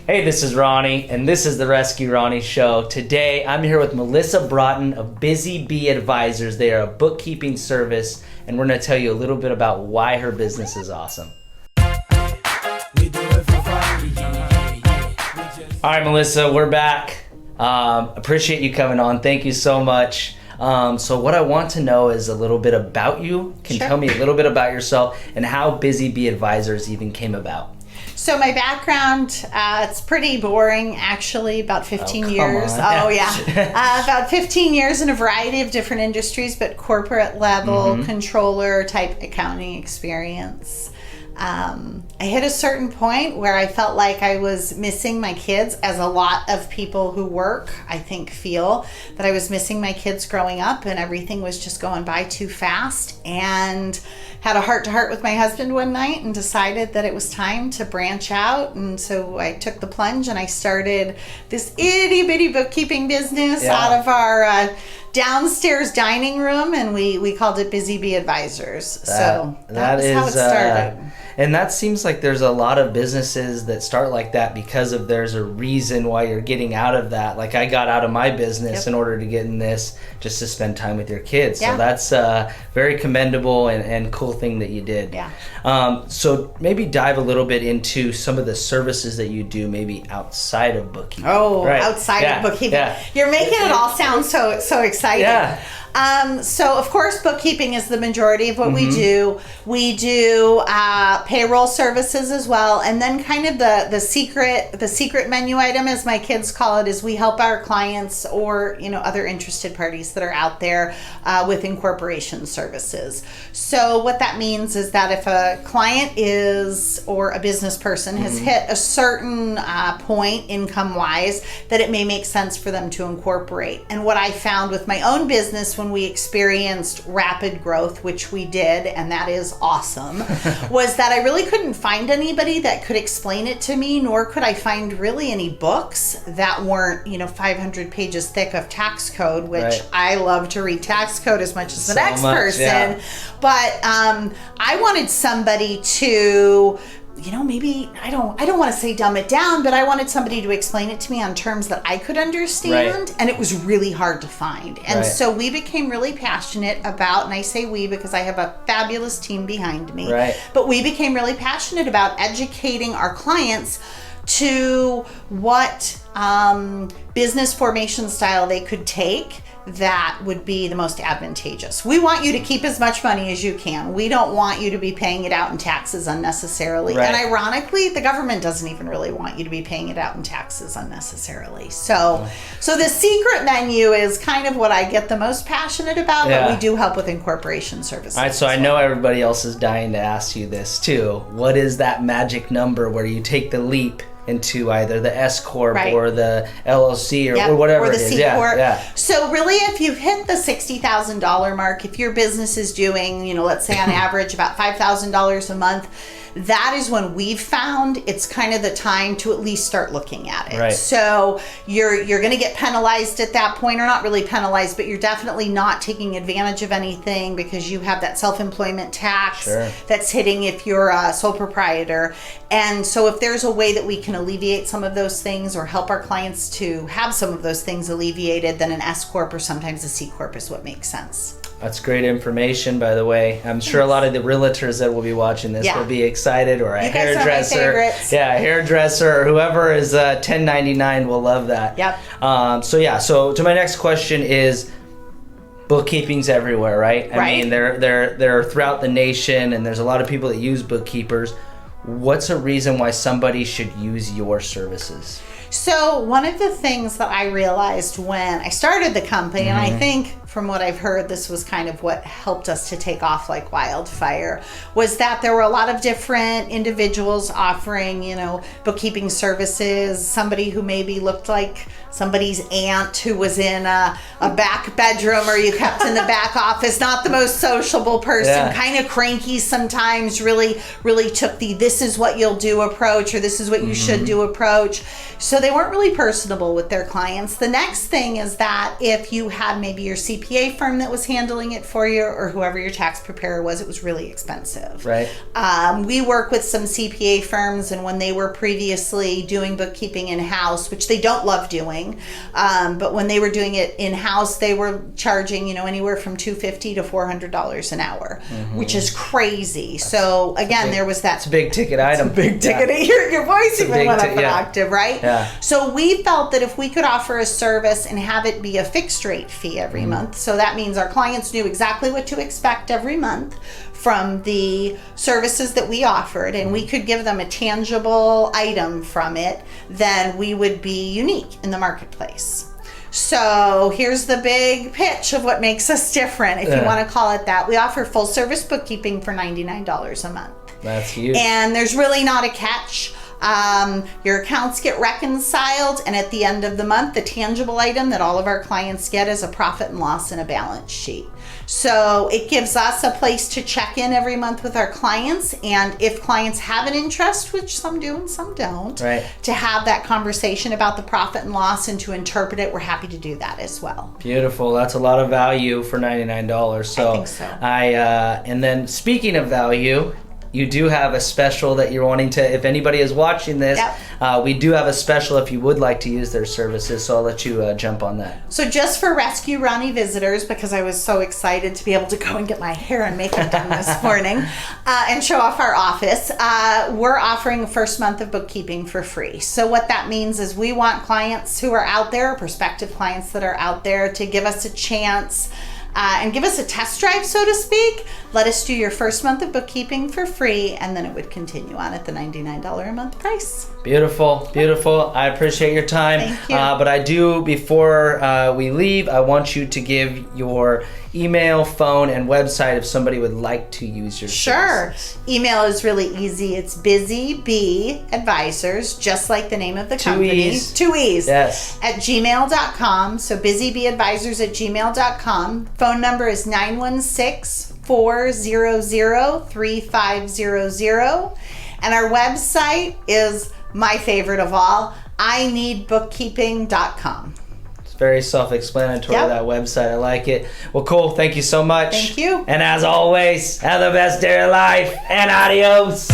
Hey, this is Ronnie, and this is the Rescue Ronnie Show. Today, I'm here with Melissa Broughton of Busy Bee Advisors. They are a bookkeeping service, and we're going to tell you a little bit about why her business is awesome. All right, Melissa, we're back. Appreciate you coming on. Thank you so much. So what I want to know is a little bit about you. Can you tell me a little bit about yourself and how Busy Bee Advisors even came about? So my background, it's pretty boring, actually, about 15 years. Oh, yeah. About 15 years in a variety of different industries, but corporate level, controller type accounting experience. I hit a certain point where I felt like I was missing my kids, as a lot of people who work, I think, feel that I was missing my kids growing up and everything was just going by too fast, and had a heart-to-heart with my husband one night and decided that it was time to branch out. And so I took the plunge and I started this itty-bitty bookkeeping business out of our downstairs dining room, and we called it Busy Bee Advisors. So that was how it started. And that seems like there's a lot of businesses that start like that because of there's a reason why you're getting out of that. Like I got out of my business in order to get in this, just to spend time with your kids. So that's a very commendable and cool thing that you did. So maybe dive a little bit into some of the services that you do maybe outside of bookkeeping. Outside of bookkeeping. You're making it all sound so exciting. So of course bookkeeping is the majority of what we do. We do payroll services as well, and then kind of the secret menu item, as my kids call it, is we help our clients or other interested parties that are out there with Incorporation Services. So what that means is that if a client or a business person has hit a certain point income wise, that it may make sense for them to incorporate. And what I found with my own business when we experienced rapid growth, which we did, and that is awesome, was that I really couldn't find anybody that could explain it to me, nor could I find really any books that weren't 500 pages thick of tax code, which I love to read tax code as much as the next person. But I wanted somebody to maybe I don't want to say dumb it down, but I wanted somebody to explain it to me on terms that I could understand, and it was really hard to find. And so we became really passionate about, and I say we because I have a fabulous team behind me, but we became really passionate about educating our clients to what business formation style they could take that would be the most advantageous. We want you to keep as much money as you can. We don't want you to be paying it out in taxes unnecessarily. And ironically, the government doesn't even really want you to be paying it out in taxes unnecessarily. So the secret menu is kind of what I get the most passionate about, but we do help with Incorporation Services. All right, so I know everybody else is dying to ask you this too. What is that magic number where you take the leap into either the s-corp or the LLC or whatever it is? Or the c-corp. So really, if you hit the $60,000 mark, if your business is doing, let's say on average about $5,000 a month, that is when we've found it's kind of the time to at least start looking at it. So you're going to get penalized at that point, or not really penalized, but you're definitely not taking advantage of anything because you have that self-employment tax that's hitting if you're a sole proprietor. And so if there's a way that we can alleviate some of those things or help our clients to have some of those things alleviated, then an s-corp or sometimes a c-corp is what makes sense. That's great information, by the way. I'm sure a lot of the realtors that will be watching this will be excited, or a hairdresser. A hairdresser or whoever is 1099 will love that. So to my next question is, bookkeeping's everywhere, right? I mean, they're throughout the nation, and there's a lot of people that use bookkeepers. What's a reason why somebody should use your services? So one of the things that I realized when I started the company, and I think from what I've heard, this was kind of what helped us to take off like wildfire, was that there were a lot of different individuals offering, bookkeeping services. Somebody who maybe looked like somebody's aunt who was in a back bedroom, or you kept in the back office, not the most sociable person, kind of cranky sometimes, really took the this is what you'll do approach, or this is what you should do approach. So they weren't really personable with their clients. The next thing is that if you had maybe your CPA CPA firm that was handling it for you, or whoever your tax preparer was, it was really expensive. Right. We work with some CPA firms, and when they were previously doing bookkeeping in-house, which they don't love doing, but when they were doing it in-house, they were charging, anywhere from $250 to $400 an hour, which is crazy. So again, there was that. It's a big ticket item. Big ticket. Your voice even went up an octave, right? Yeah. So we felt that if we could offer a service and have it be a fixed rate fee every month, so that means our clients knew exactly what to expect every month from the services that we offered, and we could give them a tangible item from it, then we would be unique in the marketplace. So here's the big pitch of what makes us different, if you want to call it that. We offer full service bookkeeping for $99 a month. That's huge. And there's really not a catch. Your accounts get reconciled, and at the end of the month, the tangible item that all of our clients get is a profit and loss and a balance sheet. So it gives us a place to check in every month with our clients, and if clients have an interest, which some do and some don't, to have that conversation about the profit and loss and to interpret it, we're happy to do that as well. Beautiful. That's a lot of value for $99. So I think so. And then speaking of value, you do have a special that you're wanting to, if anybody is watching this, we do have a special if you would like to use their services, so I'll let you jump on that. So just for Rescue Ronnie visitors, because I was so excited to be able to go and get my hair and makeup done this morning and show off our office, we're offering a first month of bookkeeping for free. So what that means is we want clients who are out there, prospective clients that are out there, to give us a chance and give us a test drive, so to speak. Let us do your first month of bookkeeping for free, and then it would continue on at the $99 a month price. Beautiful, beautiful. I appreciate your time. Thank you. But I do, before we leave, I want you to give your email, phone, and website if somebody would like to use your services. Email is really easy. It's busybeeadvisors, just like the name of the company. Two E's. Yes. At gmail.com. So busybeeadvisors@gmail.com. Phone number is 916-400-3500. And our website is my favorite of all, ineedbookkeeping.com. It's very self-explanatory, that website. I like it. Well, cool. Thank you so much. Thank you. And as always, have the best day of life, and adios.